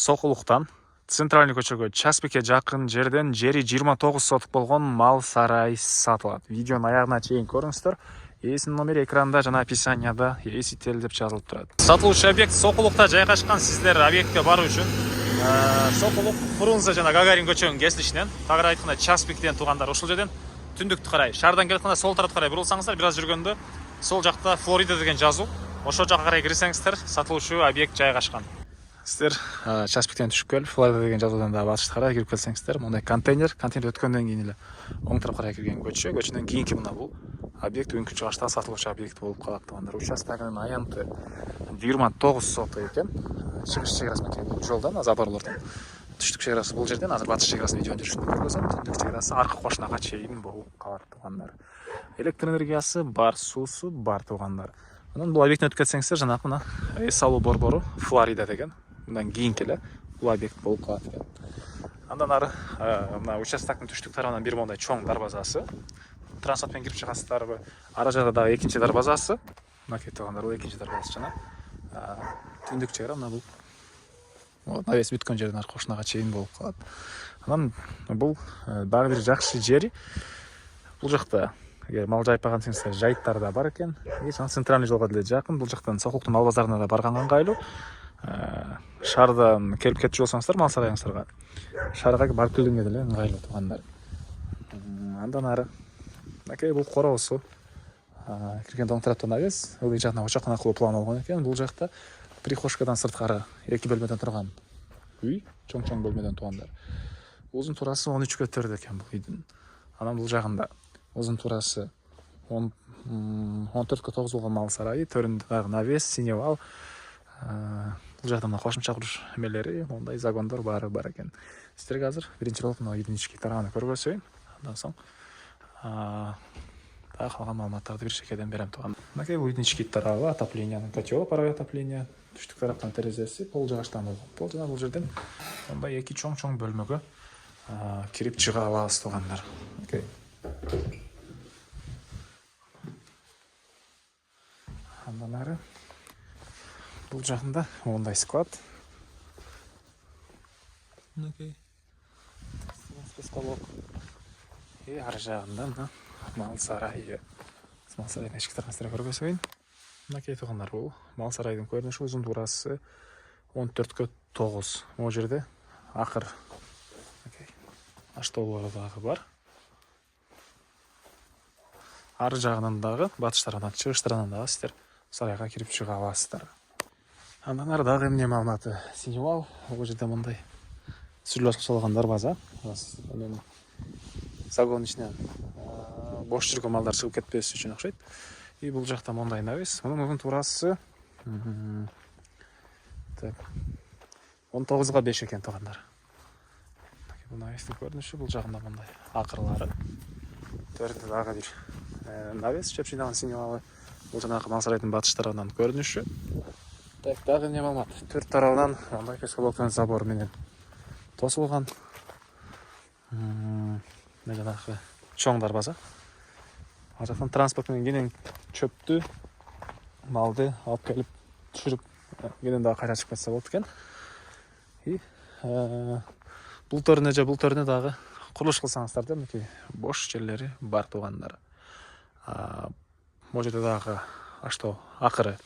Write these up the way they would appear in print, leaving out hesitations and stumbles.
Сокулуктан центральный көчөгө Часпикке жакын жерден жери 29 сотук болгон мал сарай сатылат. Видеонун аягына чейин көрүңүздөр. Ээсинин номери экранда жана описанияда ээсител деп жазылып турат. Сатылуучу объект Сокулукта жайгашкан. Сиздер объектке баруу үчүн Сокулук, Фрунзе жана Гагарин көчөгүнүн кесилишинен, тагыраак айтканда Часпиктен туугандар ушул жерден түндүктү карай, шаардан келатканда сол тарапка карай бурулсаңыздар, бир аз жүргөндө сол жакта Флорида деген жазуу. Ошол жакка карай кирсеңиздер, сатылуучу объект жайгашкан. Сиздер Часпиктен түшүп келип, Флорида деген жазуудан да батышты карай кирип келсеңиздер, мондай контейнер өткөндөн кийин эле оң тарапка карай кирген көчөдөн кийинки мына бул объект бүгүнкү чыгышта сатылуучу объект болуп калат туугандар. Участогунун аянты 29 соту экен. Чыгыш чегерасына бул жолдон, Заборлордон. Түштүк чегерасы бул жерден, азыр батыш чегерасы видеону жүрүшүндө көргөзөм. Түндүк чегерасы аркы кошунага чейин болуп калат туугандар. Электр энергиясы бар, суусу бар туугандар. Анан бул объекттен өтүп кетсеңиздер, жанакы мына эс алуу борбору Флорида деген. Мындан кийинки эле бул объект болуп калат экен. Андан ары мына участоктун түштүк тарабынан бир мондай чоң дарбазасы. Транспортпен кирип чыгасыздарбы? Ара жагда дагы экинчи дарбазасы. Мынакей туугандар, бул экинчи дарбазасы жана түндүк чегара мына бул. Навес бүткөн жерден аркы кошунага чейин болуп калат. Анан бул дагы бир жакшы жери. Бул жакта эгер мал жайпаган десеңиздер, жайыттар да бар экен. Жана центральный жолго деле жакын. Бул жактан Сокулуктун мал базарына да барганга ыңгайлуу. Шаардан келип кетчү болсоңуздар мал сарайыңыздарга, шаарга барып келгенге деле ыңгайлуу туугандар. Андан ары мынакей бул короосу. Киргенде оң тарапта навес, ылдый жагына очоккона кылып планланган экен. Бул жакта прихожкадан сырткары эки бөлмөдөн турган үй, чоң бөлмөдөн туугандар. Узун турасы 13 метр экен бул үйдүн. Анан бул жагында узун турасы 14,9 болгон мал сарайы, төрүндө дагы навес, синевал. Бул жакта мына кошумча куруш эмелери, мондай загондор баары бар экен. Сиздерге азыр биринчи жолу мына үйдүн ички тарабын көргөзөйүн. Андан соң дагы калган маалыматтарды бир шекеден берем тууган. Мынакей бул үйдүн ички тарабы, отоплениянын котелу, паровой отопление, түштүк тараптан терезеси, пол жыгачтан болгон. Пол жана бул жерден мондай эки чоң бөлмөгө кирип чыга алабыз туугандар. Окей. Андан ары бул жагында мондай склад. Мынакей. Спецколок. Ар жагында мына мал сарайы. Мал сарайдын ички тарабын сиздерге көргөзөйүн. Мынакей туугандар, бул мал сарайдын көрүнүшү. Узун турасы 14,9. Могу жерде акыр аштоолору дагы бар. Ар жагынан дагы, батыш тарабынан, чыгыш тарабынан дагы сиздер сарайга кирип чыга аласыздар. Андан ары дагы эмне маалыматы? Синевал, бул жерде мындай сүрүлүп салган дарбаза. Анан загонун ичинен бош жүргөн малдар чыгып кетпеш үчүн окшойт. И бул жакта мондай навес. Мунун узун турасы 19,5 экен туугандар. Бул навестин көрүнүшү, бул жагында мондай акырлары. Төрүндө дагы бир навес, чөп жыйнаган синевалы. Бул жанагы мал сарайдын батыш тарабынан көрүнүшү. Так, дагы эмне маалымат? Төрт тарабынан мондай пескалоктон забор менен тосулган. Мына жанагы чоң дарбаза. Ар жактан транспорт менен кенен чөптү, малды алып келип түшүрүп, кенен дагы кайра чыгып кетсе болот экен. И бул төрүнө дагы курулуш кылсаңыздар да, мынакей бош жерлери бар туугандар. Могу жерде дагы аштоо акыры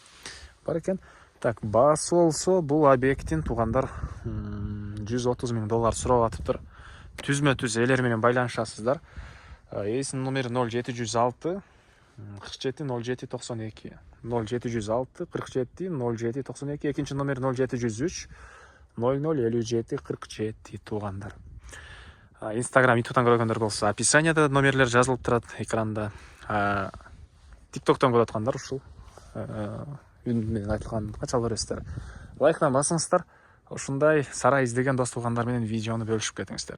бар экен. Так, баасы болсо бул объекттин туугандар $130 000 сурап атыптыр. Түзмө-түз элер менен байланышасыздар. Ээсинин номери 0706 47 07 92. 0706 47 07 92. Экинчи номер 0703 00 57 47 туугандар. Instagram, YouTube'дан көргөндөр болсо описанияда номерлер жазылып турат экранда. TikTok'тон көрүп аткандар ушул менен айтылганга чала бересиздер. Лайктан басыңыздар. Ушундай сарай издеген дос туугандар менен видеону бөлүшүп кетиңиздер.